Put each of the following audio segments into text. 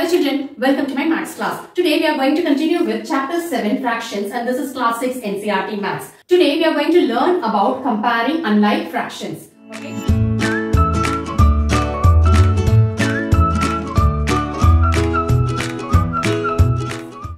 Hello children, welcome to my maths class. Today we are going to continue with chapter 7 fractions and this is class 6 NCERT maths. Today we are going to learn about comparing unlike fractions. Okay.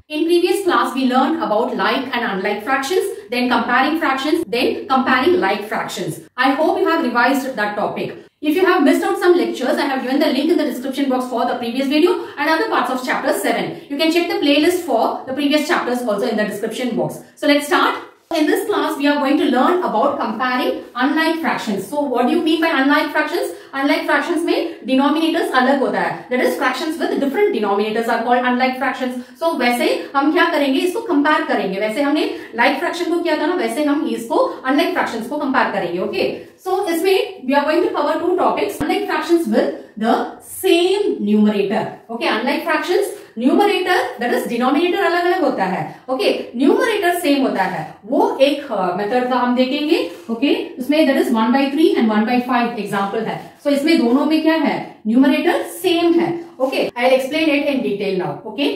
In previous class we learned about like and unlike fractions, then comparing fractions, then comparing like fractions. I hope you have revised that topic. If you have missed out some lectures, I have given the link in the description box for the previous video and other parts of chapter 7. You can check the playlist for the previous chapters also in the description box. So let's start. In this class, we are going to learn about comparing unlike fractions. So what do you mean by unlike fractions? Unlike fractions में denominators अलग होता है. That is fractions with different denominators are called unlike fractions. So वैसे हम क्या करेंगे, इसको compare करेंगे. वैसे हमने like fraction को किया था ना, वैसे हम इसको unlike fractions को compare करेंगे. Okay. So इसमें we are going to cover two topics. Unlike fractions with the same numerator. Okay. Unlike fractions numerator that is denominator अलग अलग होता है. ओके, न्यूमरेटर सेम होता है. वो एक मेथड का हम देखेंगे. ओके, उसमें दैट इज 1/3 एंड 1/5 एग्जांपल है. सो इसमें दोनों में क्या है, न्यूमरेटर सेम है. Okay, I will explain it in detail now. Okay,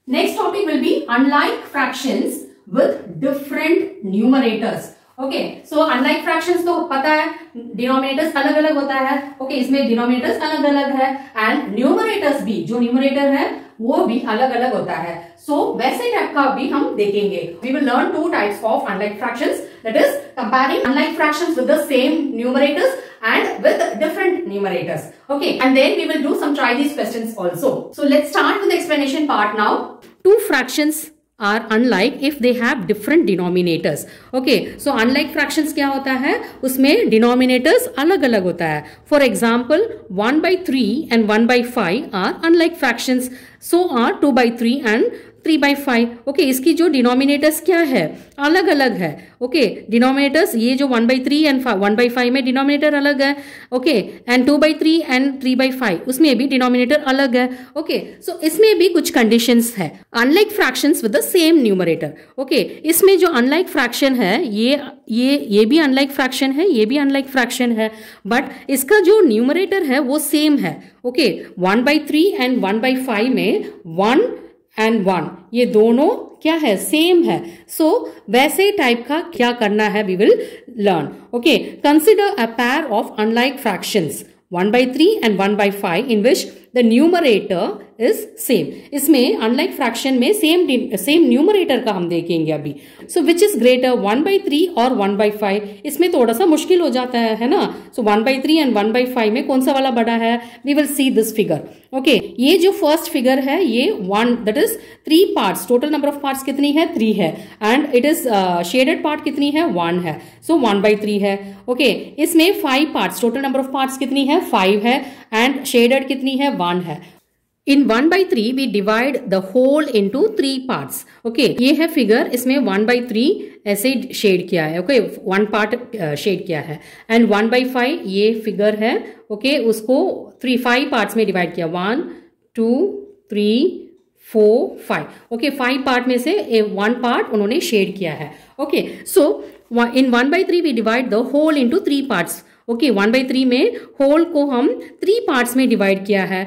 next topic will be unlike fractions with different numerators. Okay, so unlike fractions तो पता है डिनोमिनेटर्स अलग अलग होता है. ओके, इसमें डिनोमिनेटर्स अलग अलग है एंड न्यूमरेटर्स भी, जो न्यूमरेटर है वो भी अलग अलग होता है. सो वैसे टाइप का भी हम देखेंगे. We will learn two types of unlike fractions, that is comparing unlike fractions with the same numerators and with different numerators. Okay, and then we will do some try these questions also. So let's start with the explanation part now. Two fractions are unlike if they have different denominators. Okay, so unlike fractions क्या होता है, उसमें denominators अलग अलग होता है. For example, 1/3 and 1/5 are unlike fractions. So are 2/3 and 3/5. Okay, इसकी जो डिनोमिनेटर्स क्या है, अलग अलग है. ओके, डिनोमिनेटर्स ये जो 1/3 एंड 1/5 में डिनोमिनेटर अलग है. ओके, एंड 2/3 एंड 3/5 उसमें भी डिनोमिनेटर अलग है. ओके, सो इसमें भी कुछ कंडीशंस है. Unlike fractions with the same numerator. Okay, इसमें जो अनलाइक फ्रैक्शन है ये भी अनलाइक फ्रैक्शन है, ये भी अनलाइक फ्रैक्शन है, बट इसका जो न्यूमरेटर है वो सेम है. ओके, 1/3 एंड 1/5 में 1 एंड 1 ये दोनों क्या है, सेम है. सो वैसे टाइप का क्या करना है, we will learn. Okay, consider a pair of unlike fractions 1/3 and 1/5 in which the numerator is same. इसमें अनलाइक फ्रैक्शन में सेम न्यूमरेटर का हम देखेंगे अभी. सो विच इज ग्रेटर, 1/3 और 1/5. इसमें थोड़ा सा मुश्किल हो जाता है ना. सो 1/3 एंड 1/5 में कौन सा वाला बड़ा है, we will see this figure. Okay, ये जो फर्स्ट फिगर है ये 1 that is 3 parts. Total number of parts कितनी है, 3 है. And it is shaded part कितनी है, 1 है. सो 1/3 है. ओके, इसमें 5 parts, total number of parts कितनी है, 5 है एंड शेडेड कितनी है, 1 है. In 1/3 we divide the whole into 3 parts. Okay, ये है फिगर, इसमें 1/3 ऐसे शेड किया है. ओके, 1 पार्ट शेड किया है एंड 1/5 ये फिगर है. ओके, उसको 5 पार्ट्स में डिवाइड किया. 1 2 3 4 5. ओके, 5 पार्ट में से 1 पार्ट उन्होंने शेड किया है. Okay, so in 1/3 we divide the whole into 3 parts. Okay, 1/3 में होल को हम 3 पार्ट्स में डिवाइड किया है.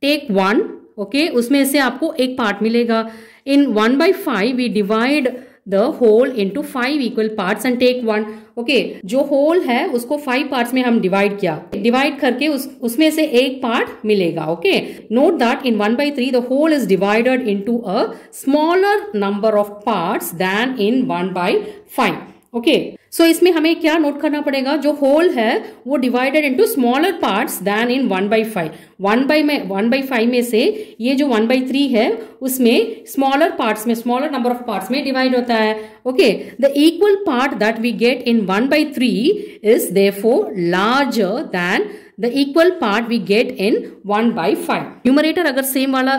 टेक 1. ओके, उसमें से आपको एक पार्ट मिलेगा. In 1/5 we divide the whole into 5 equal parts and take 1. Okay, जो होल है उसको 5 पार्ट्स में हम डिवाइड किया. डिवाइड करके उसमें से एक पार्ट मिलेगा. Okay, note that in 1/3 the whole is divided into a smaller number of parts than in 1/5. Okay, so इसमें हमें क्या नोट करना पड़ेगा, जो होल है वो divided into smaller parts than in 1/5. 1/5 में से ये जो 1/3 है उसमें स्मॉलर पार्ट्स में, स्मॉलर नंबर ऑफ पार्ट्स में डिवाइड होता है. Okay, the equal part that we get in 1/3 is therefore larger than the equal part we get in 1/5. Numerator अगर सेम वाला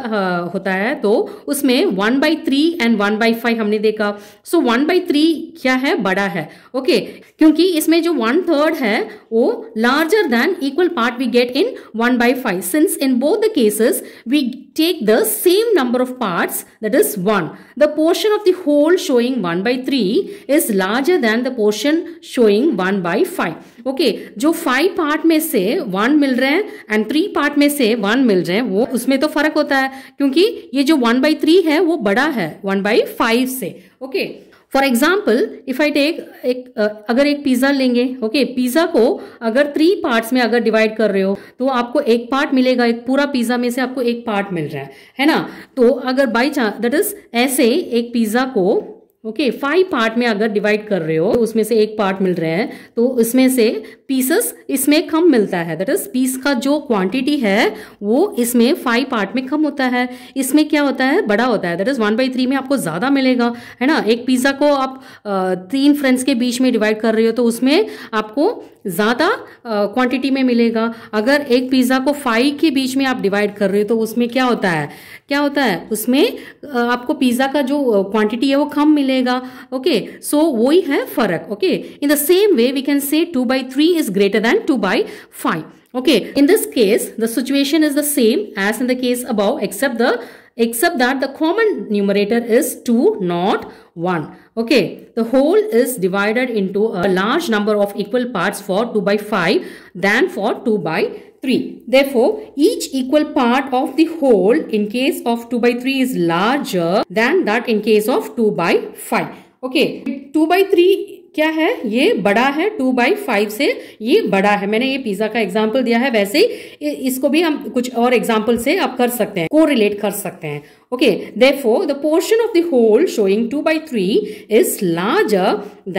होता है तो उसमें 1/3 एंड 1/5 हमने देखा. सो 1/3 क्या है, बड़ा है. ओके, क्योंकि इसमें जो 1/3 है वो larger than equal part we get in 1/5. Since in both the cases we take the same number of parts, that is 1. The portion of the whole showing 1 by 3 is larger than the portion showing 1 by 5. Okay, जो 5 part में से 1 मिल रहे हैं and 3 part में से 1 मिल रहे हैं, वो उसमें तो फर्क होता है क्योंकि ये जो 1 by 3 है वो बड़ा है 1 by 5 से. Okay, for example if I take अगर एक पिज्जा लेंगे, ओके, पिज्जा को अगर 3 पार्ट्स में अगर डिवाइड कर रहे हो तो आपको एक पार्ट मिलेगा, एक पूरा पिज्जा में से आपको एक पार्ट मिल रहा है ना. तो अगर बाई चांस दैट इज ऐसे एक पिज्जा को ओके 5 पार्ट में अगर डिवाइड कर रहे हो तो उसमें से एक पार्ट मिल रहे हैं, तो उसमें से पीसेस इसमें कम मिलता है. दैट इज पीस का जो क्वांटिटी है वो इसमें 5 पार्ट में कम होता है, इसमें क्या होता है, बड़ा होता है. दैट इज 1 by 3 में आपको ज्यादा मिलेगा, है ना. एक पिज्जा को आप 3 फ्रेंड्स के बीच में डिवाइड कर रहे हो तो उसमें आपको ज्यादा क्वांटिटी में मिलेगा. अगर एक पिज्जा को 5 के बीच में आप डिवाइड कर रहे हो तो उसमें क्या होता है, उसमें आपको पिज्जा का जो क्वांटिटी है वो कम मिलेगा. ओके, सो वही है फर्क. Okay, in the same way we can say 2 by 3 is greater than 2 by 5. Okay, in this case the situation is the same as in the case above except that the common numerator is 2 not 1. Okay, the whole is divided into a large number of equal parts for 2 by 5 than for 2 by 3. Therefore, each equal part of the whole in case of 2 by 3 is larger than that in case of 2 by 5. Okay, 2 by 3 क्या है, ये बड़ा है 2 by 5 से, ये बड़ा है. मैंने ये पिज्जा का एग्जांपल दिया है, वैसे ही इसको भी हम कुछ और एग्जांपल से आप कर सकते हैं, कोरिलेट कर सकते हैं. Okay, therefore the portion of the whole showing 2 by 3 is larger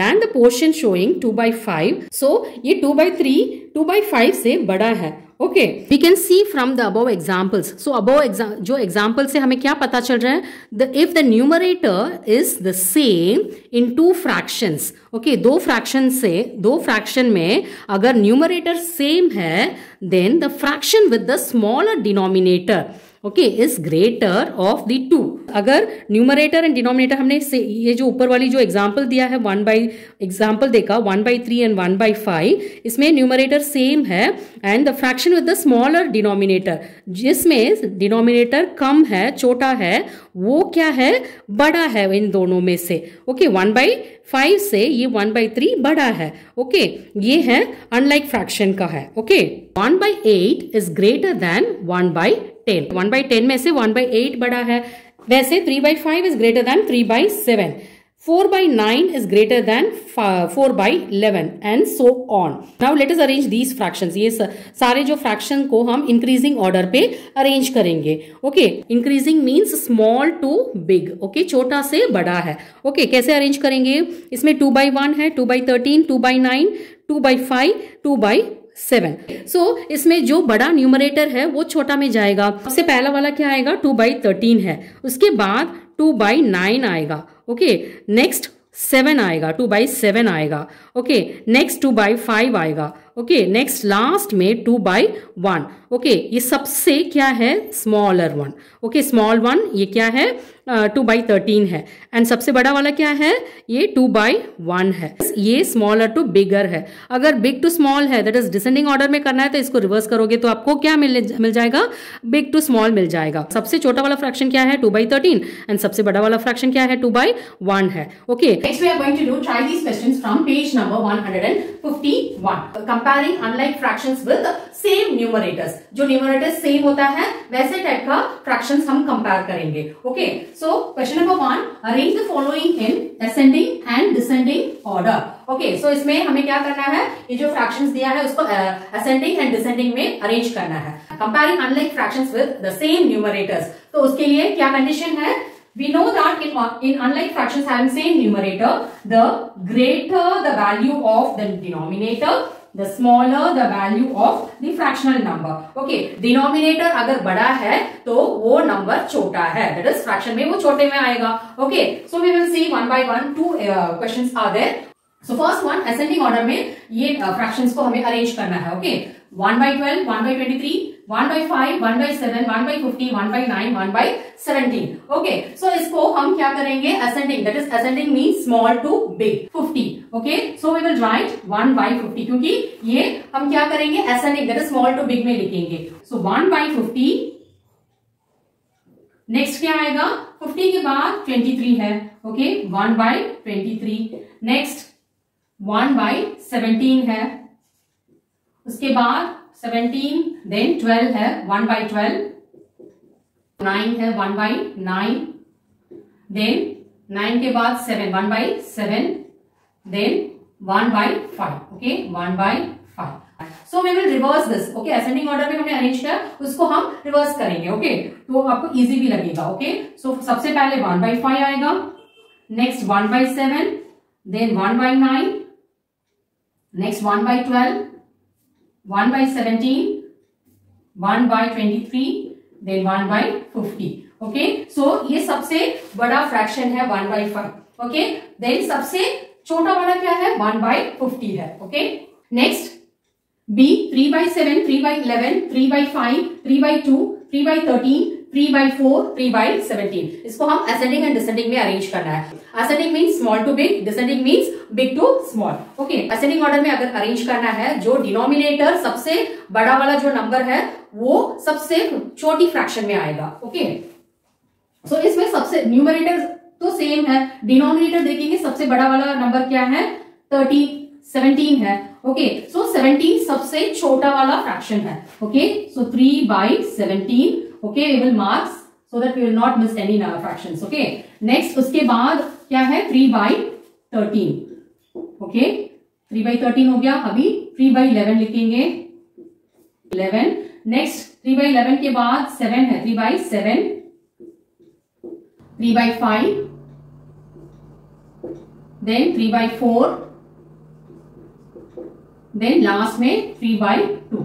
than the portion showing 2 by 5. So ये 2 by 3 2 by 5 से बड़ा है. Okay, we can see from the above examples. So above जो एग्जाम्पल से हमें क्या पता चल रहा है, if the numerator is the same in 2 fractions. Okay, 2 fraction में अगर न्यूमरेटर सेम है then the fraction with the smaller denominator okay is greater of the 2. अगर न्यूमरेटर एंड डिनोमिनेटर हमने ये जो ऊपर वाली जो एग्जांपल दिया है 1 by एग्जांपल देखा 1 by 3 एंड 1 by 5, इसमें न्यूमरेटर सेम है and the fraction with the smaller denominator, जिसमें डिनोमिनेटर कम है, छोटा है, वो क्या है, बड़ा है इन दोनों में से. ओके, 1 by 5 से ये 1 by 3 बड़ा है. ओके, ये है अनलाइक फ्रैक्शन का है. Okay, 1 by 8 is greater then 1 by 10. 1 by 10 में से 1 by 8 बड़ा है. वैसे 3 by 5 is greater than 3 by 7. 4 by 9 is greater than 4 by 11 and so on. Now let us arrange these fractions. ये सारे जो फ्रैक्शन को हम इंक्रीजिंग ऑर्डर पे अरेंज करेंगे. Okay, increasing means small to big. Okay, छोटा से बड़ा है. ओके, कैसे अरेंज करेंगे, इसमें 2 by 1 है, 2 by 13, 2 by 9, 2 by 5, 2 by 7. सो इसमें जो बड़ा न्यूमरेटर है वो छोटा में जाएगा. सबसे पहला वाला क्या आएगा, 2 by 13 है, उसके बाद 2 by 9 आएगा. ओके, नेक्स्ट 7 आएगा, 2 by 7 आएगा. ओके, नेक्स्ट 2 by 5 आएगा. ओके, नेक्स्ट लास्ट में 2 by 1. ओके, ये सबसे क्या है, स्मॉलर 1. ओके, स्मॉल 1 ये क्या है, 2 by 13 है एंड सबसे बड़ा वाला क्या है, ये 2 by 1 है. ये स्मॉलर टू बिगर है. अगर बिग टू स्मॉल है दैट इज डिसेंडिंग ऑर्डर में करना है तो इसको रिवर्स करोगे तो आपको क्या मिल जाएगा, बिग टू स्मॉल मिल जाएगा. सबसे छोटा वाला फ्रैक्शन क्या है, 2 by 13 एंड सबसे बड़ा वाला फ्रैक्शन क्या है, 2 by 1 है. Okay, next we are going to do try these questions from page number 151, comparing unlike fractions with same numerators. जो न्यूमरेटर सेम होता है वैसे टाइप का फ्रैक्शंस हम कंपेयर करेंगे. Okay, so question number 1, arrange the following in ascending and descending order. Okay, so इसमें हमें क्या करना है, ये जो फ्रैक्शंस दिया है उसको असेंडिंग एंड डिसेंडिंग में अरेंज करना है. Comparing unlike fractions with the same numerators, तो उसके लिए क्या कंडीशन है, we know that in unlike fractions having same numerator, the greater the value of the denominator, the smaller the value of the fractional number. Okay, denominator अगर बड़ा है तो वो नंबर छोटा है, that is fraction में वो छोटे में आएगा. Okay, so we will see one by one. 2 questions are there. So first one, ascending order में ये fractions को हमें arrange करना है. Okay, 1 by 12, 1 by 23, 1 by 5, 1 by 7, 1 by 50, 1 by 9, 1 by 17. Okay, so इसको हम क्या करेंगे, ascending, that is ascending means small to big, 50. Okay, so we will write 1 by 50 क्योंकि ये हम क्या करेंगे, ascending, that is small to big में लिखेंगे. So 1 by 50 नेक्स्ट क्या आएगा, 50 के बाद 23 है, ओके 1/23। नेक्स्ट 1/17 है, उसके बाद 17 देन 12 है 1/12, 9 है 1/9, देन 9 के बाद 7 1/7, then 1/5, okay 1/5। So we will reverse this, okay ascending order में हमने अरेंज किया, उसको हम रिवर्स करेंगे, ओके तो आपको इजी भी लगेगा, ओके सो सबसे पहले 1/5 आएगा, next 1/7, then 1/9, next 1/12, 1/17, 1/23, then 1/50, okay so ये सबसे बड़ा फ्रैक्शन है 1/5, ओके देन सबसे छोटा वाला क्या है 1/50 है, ओके नेक्स्ट B 3/7, 3/11, 3/5, 3/2, 3/13, 3/4, 3/17। इसको हम असेंडिंग एंड डिसेंडिंग में अरेंज करना है। Ascending means small to big, descending means big to small, okay ascending order में अगर अरेंज करना है, जो डिनोमिनेटर सबसे बड़ा वाला जो नंबर है वो सबसे छोटी फ्रैक्शन में आएगा, ओके सो इसमें सबसे न्यूमरेटर तो सेम है, डिनोमिनेटर देखेंगे सबसे बड़ा वाला नंबर क्या है 17 है, ओके सो 17 सबसे छोटा वाला फ्रैक्शन है, okay so 3/17, okay we will marks so that we will not miss any fractions, okay next उसके बाद क्या है 3/13, ओके 3/13 हो गया, अभी 3/11 लिखेंगे 11, नेक्स्ट 3/11 के बाद 7 है 3/7, 3/5, देन 3/4, देन लास्ट में 3/2,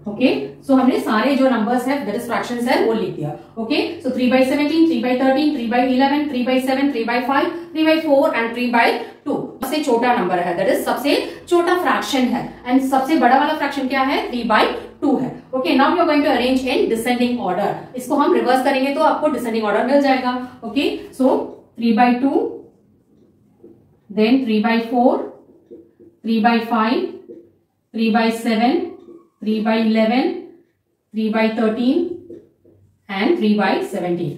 ओके सो हमने सारे जो नंबर्स है दैट इज फ्रैक्शंस है वो लिख दिया, ओके सो 3/17, 3/13, 3/11, 3/7, 3/5, 3/4 एंड 3/2 सबसे छोटा नंबर है, दैट इज सबसे छोटा फ्रैक्शन है, एंड सबसे बड़ा वाला फ्रैक्शन क्या है 3/2 है, okay now we are going to arrange in descending order. इसको हम रिवर्स करेंगे तो आपको डिसेंडिंग ऑर्डर मिल जाएगा, ओके सो 3/2, देन 3/4, 3/5, 3/7, 3/11, 3/13 एंड 3/17।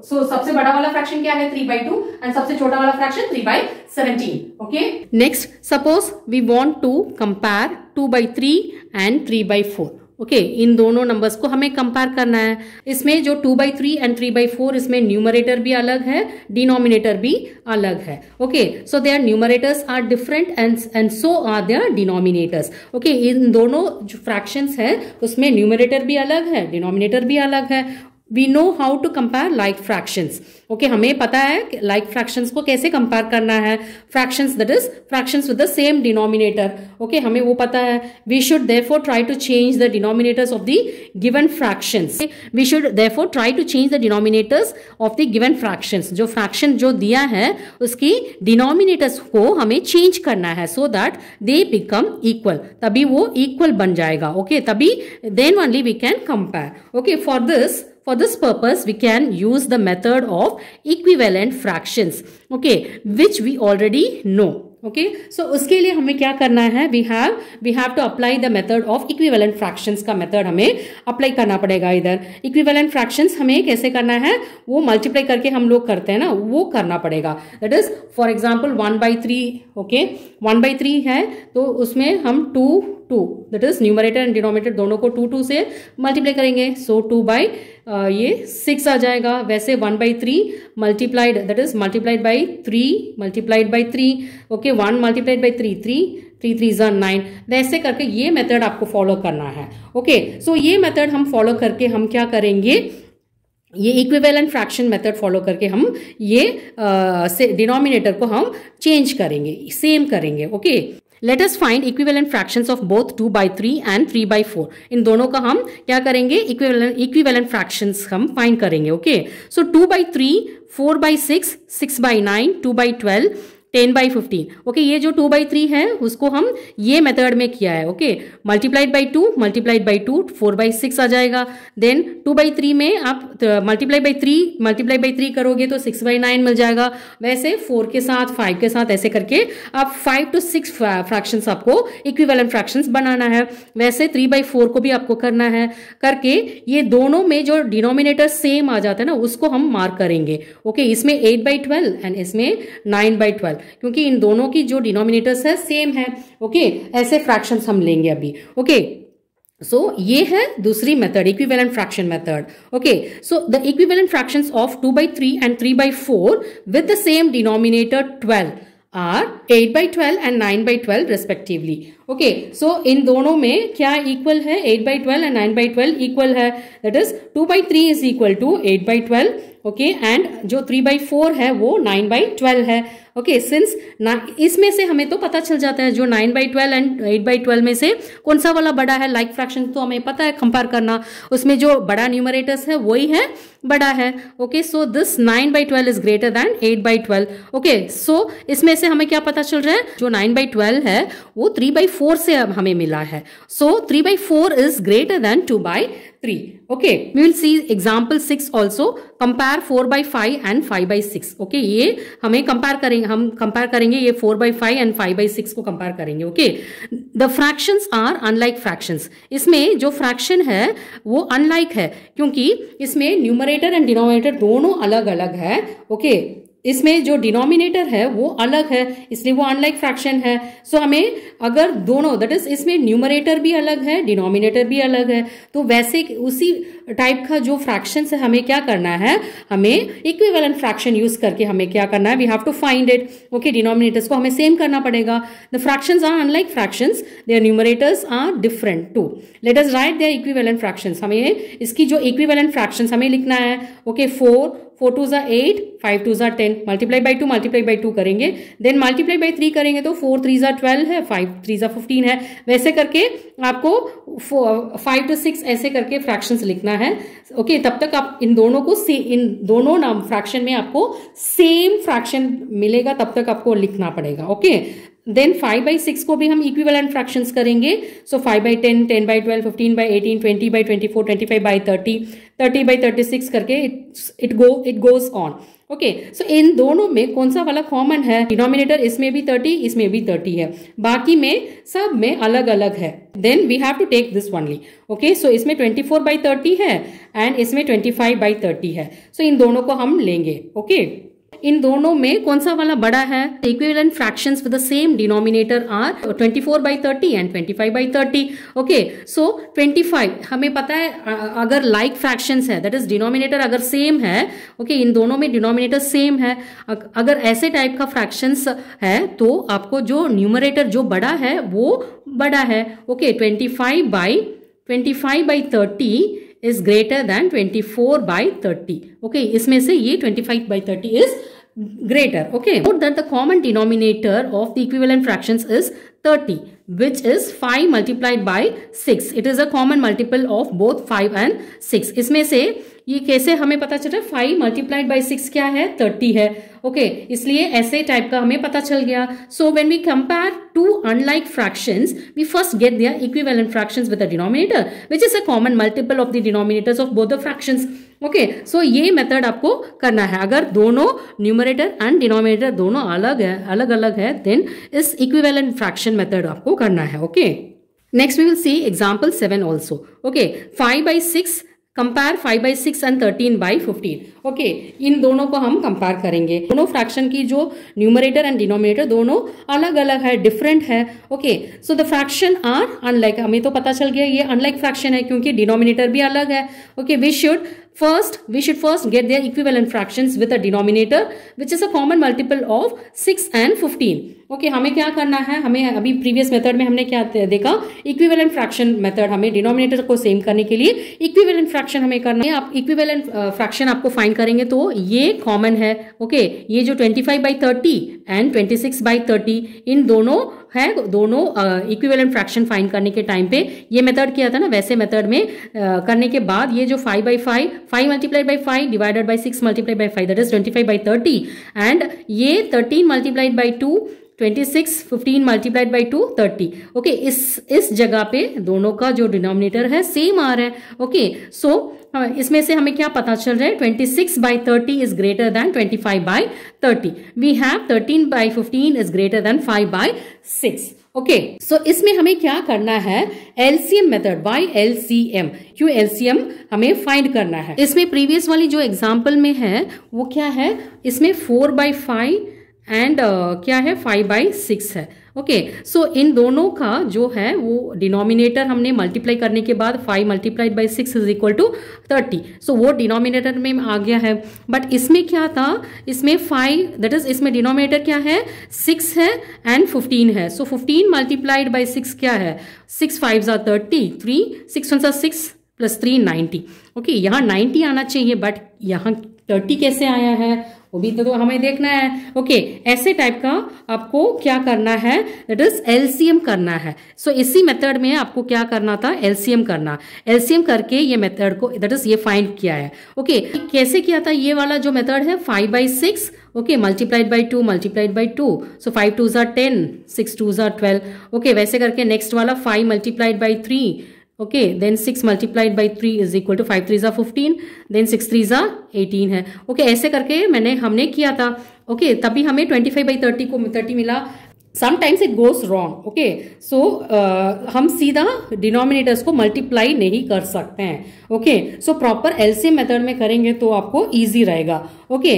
सो सबसे बड़ा वाला फ्रैक्शन क्या है 3/2 एंड सबसे छोटा वाला fraction 3/17, okay next suppose we want to compare 2/3 and 3/4, okay इन दोनों नंबर्स को हमें कंपेयर करना है। इसमें जो 2/3 एंड 3/4 इसमें न्यूमरेटर भी अलग है, डिनोमिनेटर भी अलग है, okay so their numerators are different and so are their denominators, okay इन दोनों जो फ्रैक्शंस है उसमें न्यूमरेटर भी अलग है, डिनोमिनेटर भी अलग है। We know how to compare like fractions, okay हमें पता है like fractions को कैसे compare करना है, fractions that is fractions with the same denominator, okay हमें वो पता है। We should therefore try to change the denominators of the given fractions, we should therefore try to change the denominators of the given fractions, जो fraction जो दिया है उसकी denominators को हमें change करना है so that they become equal, तभी वो equal बन जाएगा, okay तभी then only we can compare, okay For this purpose, we can use the method of equivalent fractions, okay, which we already know. Okay, so उसके लिए हमें क्या करना है, we have to apply the method of equivalent fractions का method हमें apply करना पड़ेगा। इधर equivalent fractions हमें कैसे करना है, वो multiply करके हम लोग करते हैं ना, वो करना पड़ेगा। that is for example 1/3, okay 1/3 है तो उसमें हम 2 that is numerator and denominator दोनों को 2 से multiply करेंगे, so 2/6 आ जाएगा। वैसे 1/3 multiplied that is multiplied by 3 okay 1 multiplied by 3 3 is 9, वैसे करके ये मेथड आपको फॉलो करना है, ओके सो ये मेथड हम फॉलो करके हम क्या करेंगे, ये इक्विवेलेंट फ्रैक्शन मेथड फॉलो करके हम ये डिनोमिनेटर को हम चेंज करेंगे, सेम करेंगे, okay let us find equivalent fractions of both 2/3 and 3/4। इन दोनों का हम क्या करेंगे, इक्विवेलेंट फ्रैक्शंस हम फाइंड करेंगे, ओके सो 2/3, 4/6, 6/9, 2/12, 10/15. ओके, ये जो 2/3 है उसको हम ये मेथड में किया है. Okay, multiplied by 2 multiplied by 2 4/6 आ जाएगा. देन 2/3 में आप मल्टीप्लाई बाई 3 करोगे तो 6/9 मिल जाएगा. वैसे 4 के साथ 5 के साथ ऐसे करके आप 5 to 6 फ्रैक्शंस आपको इक्विवेलेंट फ्रैक्शंस बनाना है. वैसे 3/4 को भी आपको करना है. करके ये दोनों में जो डिनोमिनेटर सेम आ जाता है ना उसको हम मार्क करेंगे. ओके, इसमें 8/12 एंड इसमें 9/12, क्योंकि इन दोनों की जो डिनोमिनेटर्स है सेम है. ओके, ऐसे फ्रैक्शंस हम लेंगे अभी. ओके, सो ये है दूसरी method, equivalent fraction method. Okay, so the equivalent fractions of 2/3 and 3/4 with the same denominator 12 are 8/12 and 9/12 respectively. Okay, so इन दोनों में क्या इक्वल है? 8/12 एंड 9/12 इक्वल है. That is 2/3 is equal to 8/12. Okay, and जो 3/4 है वो 9/12 है. ओके, सिंस इसमें से हमें तो पता चल जाता है जो 9/12 एंड 8/12 में से कौन सा वाला बड़ा है. लाइक फ्रैक्शन तो हमें पता है कंपेयर करना, उसमें जो बड़ा न्यूमरेटर्स है वही है बड़ा है. Okay, so this 9/12 is greater than 8/12. Okay, so इसमें से हमें क्या पता चल रहा है? जो 9/12 है वो 3/4 से अब हमें मिला है. सो 3/4 is greater then 2/3. Okay, we will see example 6 also. compare 4/5 and 5/6. Okay, ये हमें कंपेयर करेंगे ये 4/5 एंड 5/6 को कंपेयर करेंगे. Okay, the fractions are unlike fractions. इसमें जो फ्रैक्शन है वो अनलाइक है क्योंकि इसमें न्यूमरेटर एंड डिनोमिनेटर दोनों अलग अलग है. ओके, इसमें जो डिनोमिनेटर है वो अलग है इसलिए वो अनलाइक फ्रैक्शन है. सो हमें अगर दोनों दैट इज इसमें न्यूमरेटर भी अलग है डिनोमिनेटर भी अलग है तो वैसे उसी टाइप का जो फ्रैक्शन है हमें क्या करना है? हमें इक्विवेलेंट फ्रैक्शन यूज करके हमें क्या करना है? We have to find it. Okay, denominators को हमें सेम करना पड़ेगा. The fractions are unlike fractions, their numerators are different too. Let us write their equivalent fractions. हमें इसकी जो इक्विवेलेंट फ्रैक्शंस हमें लिखना है. Okay, 4 2s are 8, 5 2s are 10. Multiply by 2 करेंगे. देन मल्टीप्लाई बाई 3 करेंगे तो 4 3s are 12 है, 5 3s are 15 है. वैसे करके आपको 5 to 6 ऐसे करके फ्रैक्शंस लिखना है. ओके, तब तक आप इन दोनों नाम फ्रैक्शन में आपको सेम फ्रैक्शन मिलेगा तब तक आपको लिखना पड़ेगा. ओके, देन 5/6 को भी हम इक्विवेलेंट फ्रैक्शंस करेंगे. सो 5/10, 10/12, 15/18, 20/24, 25/30, 30/36 करके it goes on. Okay, so इन दोनों में कौन सा वाला कॉमन है? डिनोमिनेटर इसमें भी 30 इसमें भी 30 है, बाकी में सब में अलग अलग है. Then we have to take this only. Okay, so इसमें 24/30 है एंड इसमें 25/30 है. सो इन दोनों को हम लेंगे. ओके, इन दोनों में कौन सा वाला बड़ा है? Equivalent fractions with the same denominator are 24/30 and 25/30. Okay, so 25 हमें पता है अगर लाइक फ्रैक्शंस है दैट इज डिनोमिनेटर अगर सेम है. ओके, इन दोनों में डिनोमिनेटर सेम है. अगर ऐसे टाइप का फ्रैक्शंस है तो आपको जो न्यूमरेटर जो बड़ा है वो बड़ा है. Okay, 25/30 is greater than 24/30. Okay, इसमें से ये 25/30 is greater. Okay, note that the common denominator of the equivalent fractions is 30, which is 5 multiplied by 6. It is a common multiple of both 5 and 6. इसमें से ये कैसे हमें पता चल रहा है? 5 multiplied by 6 क्या है? 30 है. ओके, इसलिए ऐसे टाइप का हमें पता चल गया. So when we compare two unlike fractions we first get their equivalent fractions with the denominator which is a common multiple of the denominators of both the fractions. Okay, so ये method आपको करना है. अगर दोनों numerator and denominator दोनों अलग अलग है देन इस इक्विवेलेंट फ्रैक्शन मेथड आपको करना है. Okay, next we will see example 7 also. Okay, 5/6 compare 5/6 and 13/15. Okay, इन दोनों को हम कंपेयर करेंगे. दोनों फ्रैक्शन की जो न्यूमरेटर एंड डिनोमिनेटर दोनों अलग अलग है, डिफरेंट है. Okay, so the fraction are unlike. हमें तो पता चल गया ये अनलाइक फ्रैक्शन है क्योंकि डिनोमिनेटर भी अलग है. Okay, we should first get their equivalent fractions with a denominator which is a common multiple of 6 and 15. Okay, हमें क्या करना है, हमें अभी प्रीवियस मेथड में हमने क्या देखा, इक्विवेलेंट फ्रैक्शन मेथड, हमें डिनोमिनेटर को सेम करने के लिए इक्विवेलेंट फ्रैक्शन हमें करना है। आप इक्विवेलेंट फ्रैक्शन आपको फाइंड करेंगे तो ये कॉमन है। ओके, ये जो 25/30 एंड 26/30 इन दोनों है, दोनों इक्विवेलेंट फ्रैक्शन फाइंड करने के टाइम पे ये मेथड किया था ना, वैसे मेथड में करने के बाद ये जो 5/5 5 multiplied by 5 divided by 6 multiplied by 5 that is 25/30 and ये 13 multiplied by 2 26 15 multiplied by 2 30। Okay, इस जगह पे दोनों का जो डिनोमिनेटर है सेम आ रहा है। ओके, सो इसमें से हमें क्या पता चल रहा है, 26/30 is greater than 25/30। We have 13/15 is greater than 5/6। Okay, so इसमें हमें क्या करना है, एलसीएम मेथड बाय एलसीएम, क्यों एलसीएम हमें फाइंड करना है। इसमें प्रीवियस वाली जो एग्जांपल में है वो क्या है, इसमें 4/5 एंड क्या है 5/6 है। ओके, सो इन दोनों का जो है वो डिनोमिनेटर हमने मल्टीप्लाई करने के बाद 5 multiplied by 6 is equal to 30, सो वो डिनोमिनेटर में आ गया है। बट इसमें क्या था, इसमें 5 दैट इज इसमें डिनोमिनेटर क्या है 6 है एंड 15 है, सो 15 मल्टीप्लाइड बाई 6 क्या है, 6 5 30, 3 6 1 6 प्लस 3 90। ओके, यहाँ 90 आना चाहिए बट यहाँ 30 कैसे आया है वो भी तो हमें देखना है। ओके, ऐसे टाइप का आपको क्या करना है, दैट इज एलसीएम करना है। सो इसी मेथड में आपको क्या करना था, एलसीएम करना। एलसीएम करके ये मेथड को दैट इज ये फाइंड किया है। ओके, कैसे किया था, ये वाला जो मेथड है 5/6 okay multiplied by 2 multiplied by 2, so 5 2s are 10 6 2s are 12। Okay, वैसे करके नेक्स्ट वाला 5 multiplied by 3 okay then 6 multiplied by 3 is equal to 5 3s are 15 then 6 3s are 18 है। ओके, ऐसे करके हमने किया था। ओके, तभी हमें 25/30 को 30 मिला। Sometimes it goes wrong. Okay, so हम सीधा डिनोमिनेटर्स को मल्टीप्लाई नहीं कर सकते हैं। Okay, so proper LCM method में करेंगे तो आपको ईजी रहेगा। Okay,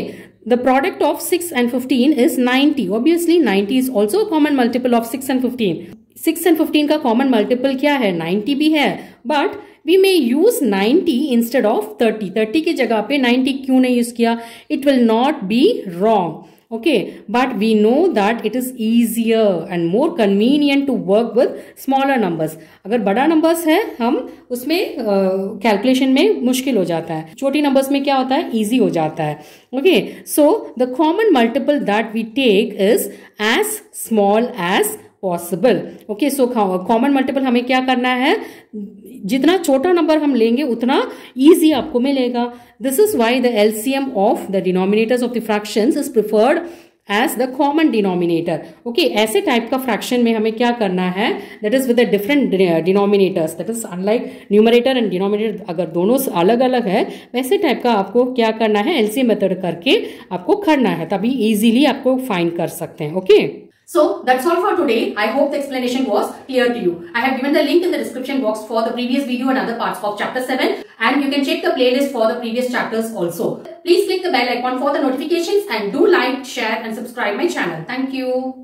the product of 6 and 15 is 90. Obviously 90 is also a common multiple of 6 and 15. 6 and 15 का common multiple क्या है, 90 भी है, but we may use 90 instead of 30. 30 की जगह पे 90 क्यों नहीं यूज किया, it will not be wrong. Okay, but we know that it is easier and more convenient to work with smaller numbers. अगर बड़ा numbers है हम उसमें calculation में मुश्किल हो जाता है, छोटी numbers में क्या होता है, easy हो जाता है। Okay, so the common multiple that we take is as small as possible. Okay, so common multiple हमें क्या करना है, जितना छोटा नंबर हम लेंगे उतना इजी आपको मिलेगा। This is why the LCM of the denominators of the fractions is preferred as the common denominator. Okay, ऐसे टाइप का फ्रैक्शन में हमें क्या करना है, that is with the different denominators, that is unlike numerator and denominator अगर दोनों अलग अलग है वैसे टाइप का आपको क्या करना है, एलसीएम मेथड करके आपको करना है, तभी इजीली आपको फाइंड कर सकते हैं। Okay, So that's all for today. I hope the explanation was clear to you. I have given the link in the description box for the previous video and other parts of chapter 7, and you can check the playlist for the previous chapters also. Please click the bell icon for the notifications and do like, share and subscribe my channel. Thank you.